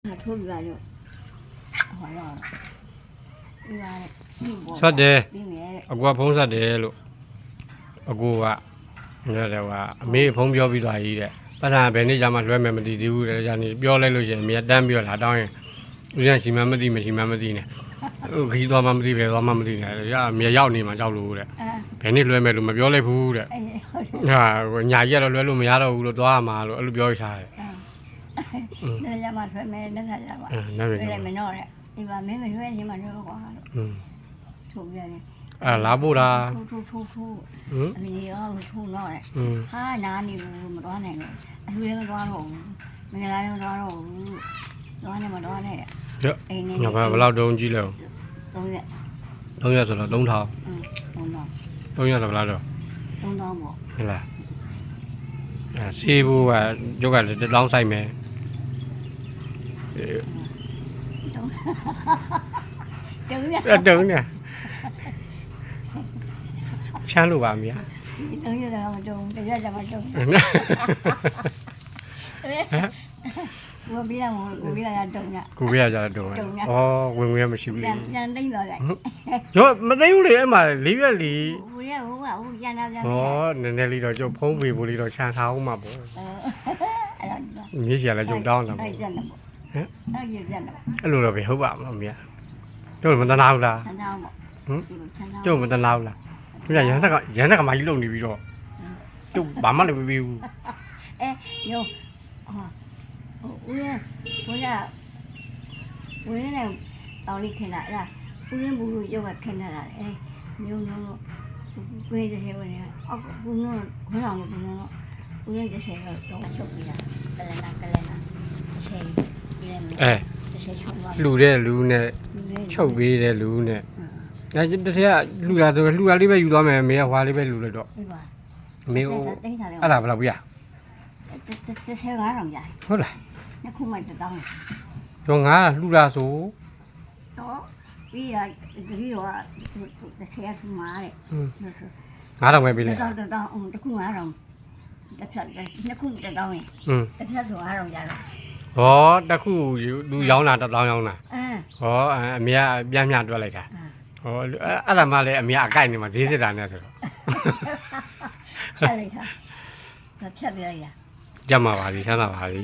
ထိုးပြရတော့ဟောတော့ဒီပါဆက်တယ်အကူကဖုံးဆက်တယ်လို့အကူကရတယ်ကအမေဖုံးပြောပြီးသွားကြီးတဲ့ပတ်စံဘယ်နေ့ကျမှလွှဲမယ်မသိသေးဘူးတဲ့ကြာနေပြောလိုက်လို့ရှိရင်အမေတန်းပြောလာတောင်းရင်ဦးဇင်းရှိမှမသိမရှိမှမသိနဲ့ခီးသွားမှမသိပဲသွားမှမသိနဲ့ရအမေရောက်နေမှကြောက်လို့တဲ့ဘယ်နေ့လွှဲမယ်လို့မပြောလိုက်ဘူးတဲ့ဟာညာကြီးကတော့လွှဲလို့မရတော့ဘူးလို့သွားရမှာလို့အဲ့လိုပြောထားတယ်နဲ့ရမှာဆွဲမယ်နဲ့ဆက်ရပါလည်းမနော်တဲ့ဒီမှာမင်းမရွေးချင်းမှတော့ကွာလို့ထိုးပြရတယ်လာဖို့လားထိုးအမေရောထိုးတော့တဲ့ဟာနားနေဘူးမတော်နိုင်ဘူးအလူလည်းမတော်တော့ဘူးမင်္ဂလာလည်းမတော်တော့ဘူးတော်နေမတော်နဲ့တဲ့အိမ်နေငါဘယ်လောက်တုံးကြည့်လဲ3ရက်ဆိုတော့3000 30003ရက်ဆိုဘယ်လောက်တော့3000ပေါ့ဟုတ်လားဆေးဖို့ကကျုပ်ကလည်းတောင်းဆိုင်မယ်တုံးနေချမ်းလို့ပါမီးတုံးရတာမတုံးတရားကြမှာတုံးကိုပြီးလာကိုပြီးလာရတုံးညကိုပြီးရကြတုံးဩဝင်ဝင်မရှိဘူးလေပြန်သိမ့်တော့လိုက်ရောမသိဘူးလေအဲ့မှာ၄ရက်လီဟိုရဟိုကဟိုပြန်လာပြန်ဩနည်းနည်းလေးတော့ကျုပ်ဖုံးပေးဖို့လေးတော့ချမ်းထားအောင်မှာပေါ့အဲ့တော့မြေကြီးကလည်းကျုပ်တောင်းတာပေါ့အဲ့ပြန်တော့ဟမ်အဲ့ပြန်တော့အဲ့လိုတော့ပဲဟုတ်ပါမလားမီးကျုပ်မတနာဘူးလားဆန်းသားပေါ့ကျုပ်မတနာဘူးလားသူကရန်တက်ကမကြီးလုံနေပြီးတော့ကျုပ်ဘာမှလည်းမပြီးဘူးယောဦးရဘုရားဝင်းနဲ့တောင်းလေးခင်လာအဲ့ဒါဦးရင်းဘူးလို့ရုပ်ကခင်လာတာညုံလို့ကိုယ်တည်းဝင်ရအောက်ဘူးနော်ခေါင်းအောင်ဘူးနော်ဦးရင်းတစ်ဆယ်တော့ချုပ်ပြီးတာကလနာတစ်ဆယ်ပြီးတယ်တစ်ဆယ်ချုပ်သွားလူတဲ့လူနဲ့ချုပ်ပေးတဲ့လူနဲ့အဲ့တစ်ဆယ်ကလူလာဆိုလူလာလေးပဲယူသွားမယ်မေကဟွာလေးပဲလူလိုက်တော့မေဟိုအဲ့ဒါဘယ်လောက်ပြတစ်ဆယ်9000ကြာဟုတ်လားညခုမှတောင်းတော့ငါလှူတာဆိုတော့ပြီးရဒီတော့တစ်ဆယ်ကမှားတယ်9000ပဲပေးလိုက်တောင်းတခု9000တစ်ဖြတ်နှစ်ခုတောင်းရင်တစ်ဖြတ်ဆို9000ကြာတော့ဟောတခုလူရောင်းတာ1000ရောင်းတာဟောအမေကပြန်မြတွက်လိုက်တာဟောအဲ့ဒါမှလည်းအမေကအကိုက်နေမှာဈေးစစ်တာနဲ့ဆိုတော့ချက်လိုက်တာချက်ပြရကြမှာပါပြီဆန်းတာပါပြီ